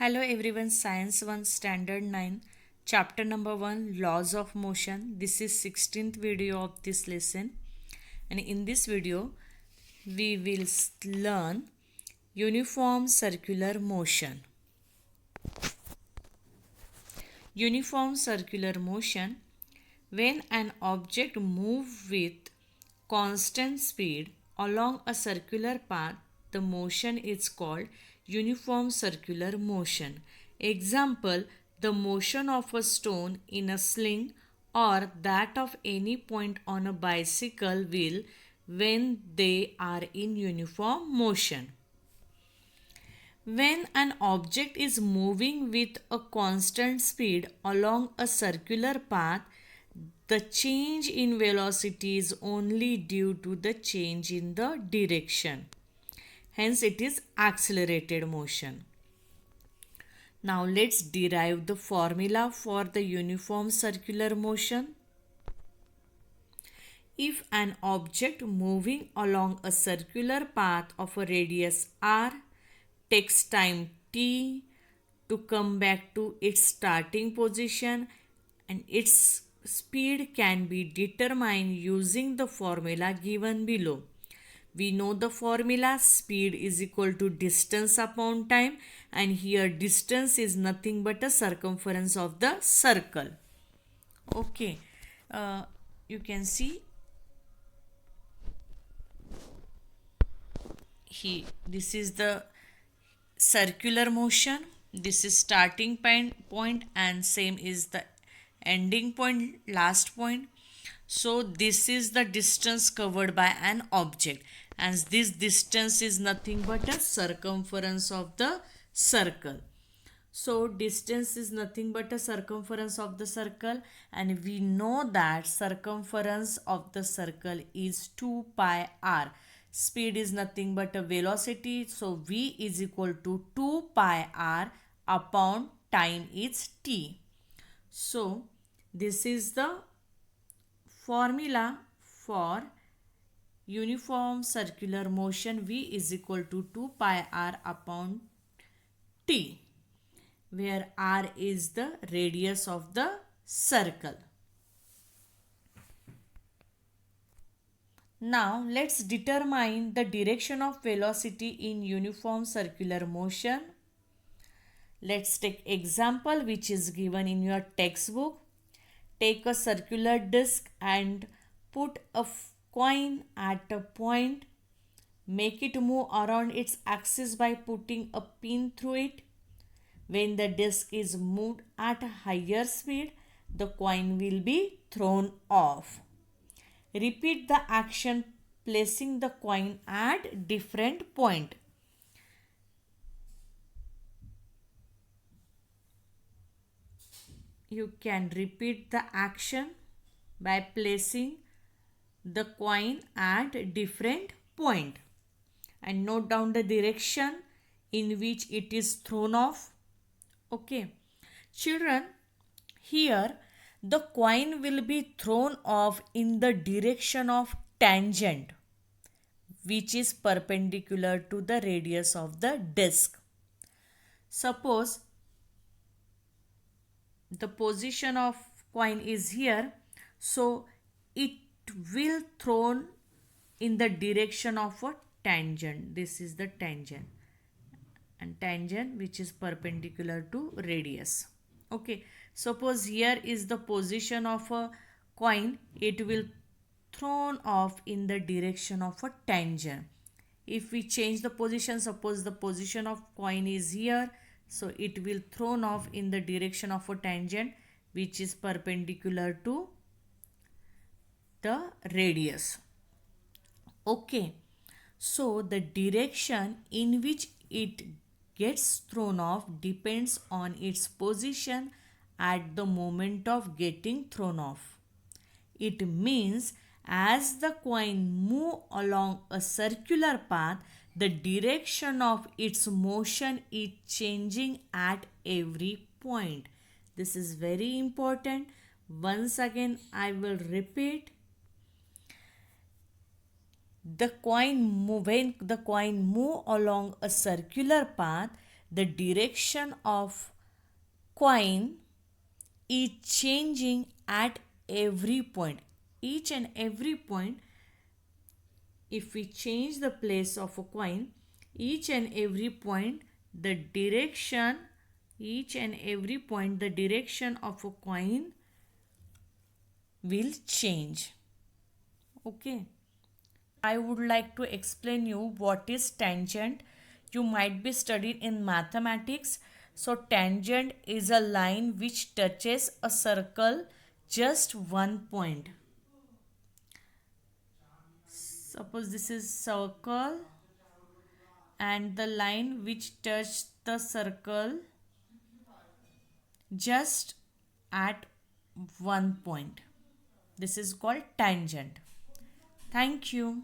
Hello everyone, Science 1 Standard 9, Chapter number 1 Laws of Motion. This is 16th video of this lesson, and in this video we will learn uniform circular motion. Uniform circular motion: when an object moves with constant speed along a circular path, the motion is called uniform circular motion. Example: the motion of a stone in a sling or that of any point on a bicycle wheel when they are in uniform motion. When an object is moving with a constant speed along a circular path, the change in velocity is only due to the change in the direction. Hence, it is accelerated motion. Now, let's derive the formula for the uniform circular motion. If an object moving along a circular path of a radius r takes time t to come back to its starting position, and its speed can be determined using the formula given below. We know the formula: speed is equal to distance upon time, and here distance is nothing but a circumference of the circle. Okay, you can see here this is the circular motion. This is starting point and same is the ending point, last point. So this is the distance covered by an object, and this distance is nothing but a circumference of the circle. So distance is nothing but a circumference of the circle, and we know that circumference of the circle is 2 pi r. Speed is nothing but a velocity, so v is equal to 2 pi r upon time is t. So this is the formula for uniform circular motion. V is equal to 2 pi r upon t, where r is the radius of the circle. Now let's determine the direction of velocity in uniform circular motion. Let's take example which is given in your textbook. Take a circular disc and put a coin at a point. Make it move around its axis by putting a pin through it. When the disc is moved at a higher speed, the coin will be thrown off. Repeat the action placing the coin at different point. You can repeat the action by placing the coin at different point and note down the direction in which it is thrown off. Okay, children, here the coin will be thrown off in the direction of tangent, which is perpendicular to the radius of the disc. Suppose the position of coin is here, so it will thrown in the direction of a tangent. This is the tangent, and tangent which is perpendicular to radius. Okay, suppose here is the position of a coin, it will thrown off in the direction of a tangent. If we change the position, suppose the position of coin is here, so it will thrown off in the direction of a tangent which is perpendicular to the radius. Okay, so the direction in which it gets thrown off depends on its position at the moment of getting thrown off. It means as the coin moves along a circular path, the direction of its motion is changing at every point. This is very important. Once again, I will repeat. When the coin move along a circular path, the direction of coin is changing at every point. Each and every point, if we change the place of a coin, each and every point, the direction, each and every point, the direction of a coin will change. Okay. I would like to explain you what is tangent. You might be studied in mathematics. So tangent is a line which touches a circle just one point. Suppose this is circle and the line which touched the circle just at one point. This is called tangent. Thank you.